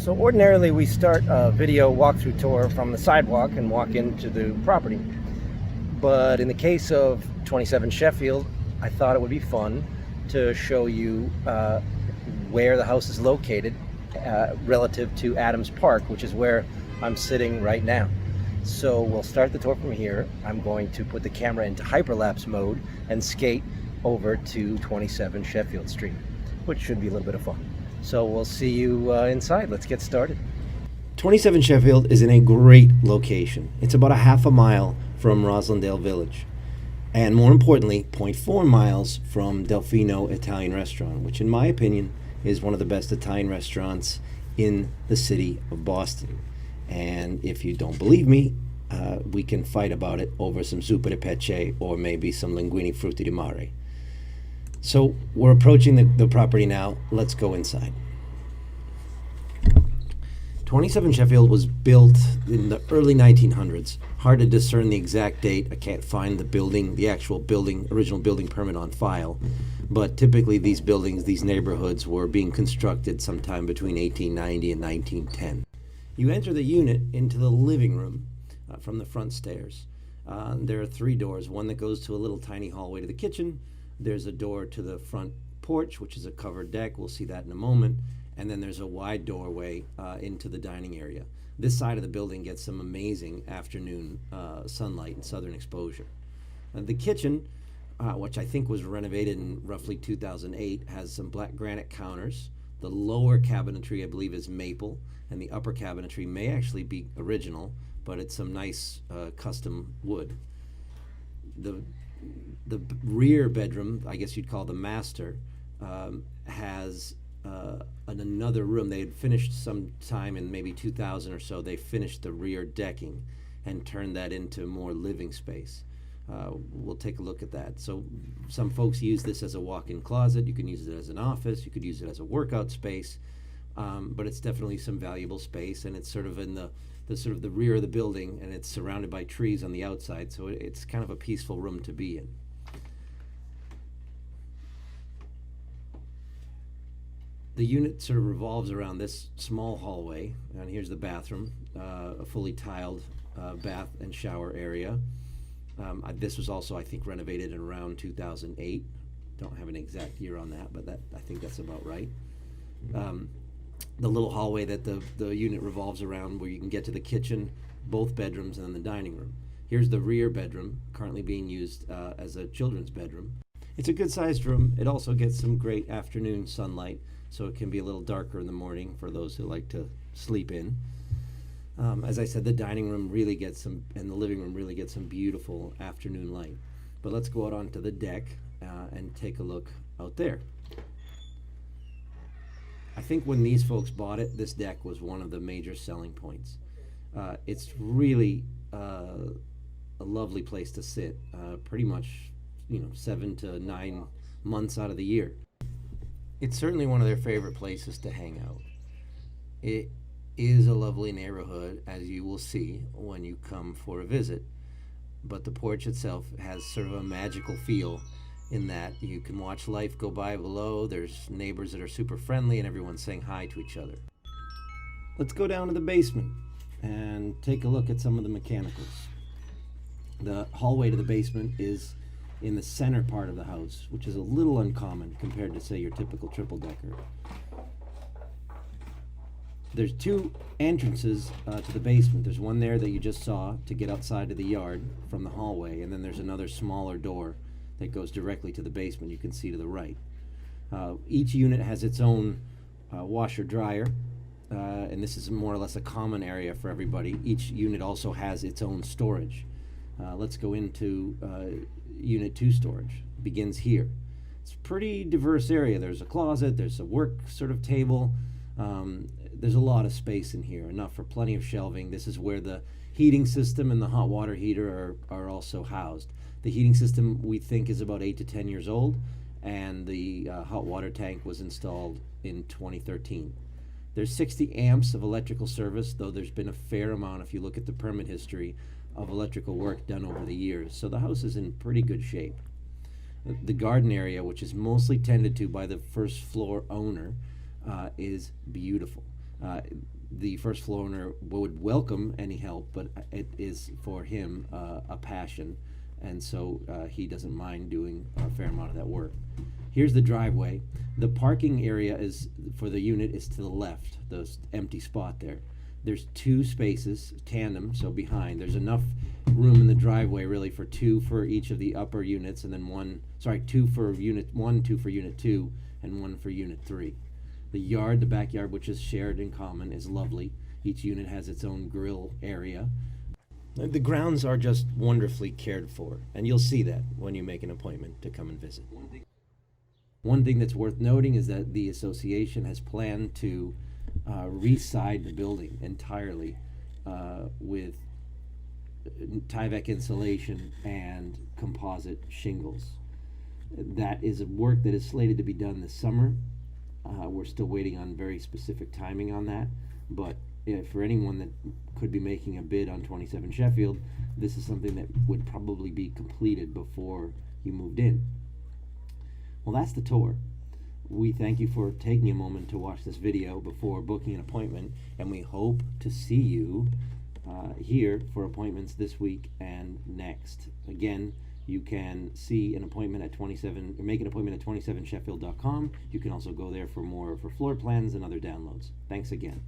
So ordinarily we start a video walkthrough tour from the sidewalk and walk into the property. But in the case of 27 Sheffield, I thought it would be fun to show you where the house is located relative to Adams Park, which is where I'm sitting right now. So we'll start the tour from here. I'm going to put the camera into hyperlapse mode and skate over to 27 Sheffield Street, which should be a little bit of fun. So we'll see you inside. Let's get started. 27 Sheffield is in a great location. It's about a half a mile from Roslindale Village, and more importantly, 0.4 miles from Delfino Italian Restaurant, which in my opinion is one of the best Italian restaurants in the city of Boston. And if you don't believe me, we can fight about it over some zuppa di pesce or maybe some linguine frutti di mare. So we're approaching the property now. Let's go inside. 27 Sheffield was built in the early 1900s. Hard to discern the exact date. I can't find the actual original building permit on file. But typically these buildings, these neighborhoods were being constructed sometime between 1890 and 1910. You enter the unit into the living room from the front stairs. There are three doors, one that goes to a little tiny hallway to the kitchen. There's a door to the front porch, which is a covered deck. We'll see that in a moment. And then there's a wide doorway into the dining area. This side of the building gets some amazing afternoon sunlight and southern exposure. The kitchen, which I think was renovated in roughly 2008, has some black granite counters. The lower cabinetry, I believe, is maple, and the upper cabinetry may actually be original, but it's some nice custom wood. The rear bedroom, I guess you'd call the master, has another room. They had finished sometime in maybe 2000 or so. They finished the rear decking and turned that into more living space. We'll take a look at that. So some folks use this as a walk-in closet. You can use it as an office. You could use it as a workout space. But it's definitely some valuable space, and it's sort of in the rear of the building, and it's surrounded by trees on the outside, so it's kind of a peaceful room to be in. The unit sort of revolves around this small hallway, and here's the bathroom, a fully tiled bath and shower area. This was also, I think, renovated in around 2008. Don't have an exact year on that, but I think that's about right. The little hallway that the unit revolves around, where you can get to the kitchen, both bedrooms, and then the dining room. Here's the rear bedroom, currently being used as a children's bedroom. It's a good-sized room. It also gets some great afternoon sunlight, so it can be a little darker in the morning for those who like to sleep in. As I said, the dining room really gets and the living room really gets some beautiful afternoon light. But let's go out onto the deck and take a look out there. I think when these folks bought it, this deck was one of the major selling points. It's really a lovely place to sit, pretty much 7 to 9 months out of the year. It's certainly one of their favorite places to hang out. It is a lovely neighborhood, as you will see when you come for a visit, but the porch itself has sort of a magical feel in that you can watch life go by below. There's neighbors that are super friendly and everyone's saying hi to each other. Let's go down to the basement and take a look at some of the mechanicals. The hallway to the basement is in the center part of the house, which is a little uncommon compared to, say, your typical triple-decker. There's two entrances to the basement. There's one there that you just saw to get outside of the yard from the hallway, and then there's another smaller door that goes directly to the basement. You can see to the right. Each unit has its own washer-dryer, and this is more or less a common area for everybody. Each unit also has its own storage. Let's go into Unit 2 storage. It begins here. It's a pretty diverse area. There's a closet, there's a work sort of table. There's a lot of space in here, enough for plenty of shelving. This is where the heating system and the hot water heater are also housed. The heating system, we think, is about 8 to 10 years old, and the hot water tank was installed in 2013. There's 60 amps of electrical service, though there's been a fair amount, if you look at the permit history, of electrical work done over the years. So the house is in pretty good shape. The garden area, which is mostly tended to by the first floor owner, is beautiful. the first floor owner would welcome any help, but it is for him a passion, and so he doesn't mind doing a fair amount of that work. Here's the driveway. The parking area is for the unit is to the left, the empty spot there. There's 2 spaces, tandem, so behind. There's enough room in the driveway really for 2 for each of the upper units, and then 2 for unit 1, 2 for unit 2, and 1 for unit 3. The yard, the backyard, which is shared in common, is lovely. Each unit has its own grill area. The grounds are just wonderfully cared for, and you'll see that when you make an appointment to come and visit. One thing that's worth noting is that the association has planned to re-side the building entirely with Tyvek insulation and composite shingles. That is a work that is slated to be done this summer. We're still waiting on very specific timing on that, but for anyone that could be making a bid on 27 Sheffield, this is something that would probably be completed before you moved in. Well, that's the tour. We thank you for taking a moment to watch this video before booking an appointment, and we hope to see you here for appointments this week and next. Again, you can see an appointment at 27, or make an appointment at 27sheffield.com. You can also go there for more for floor plans and other downloads. Thanks again.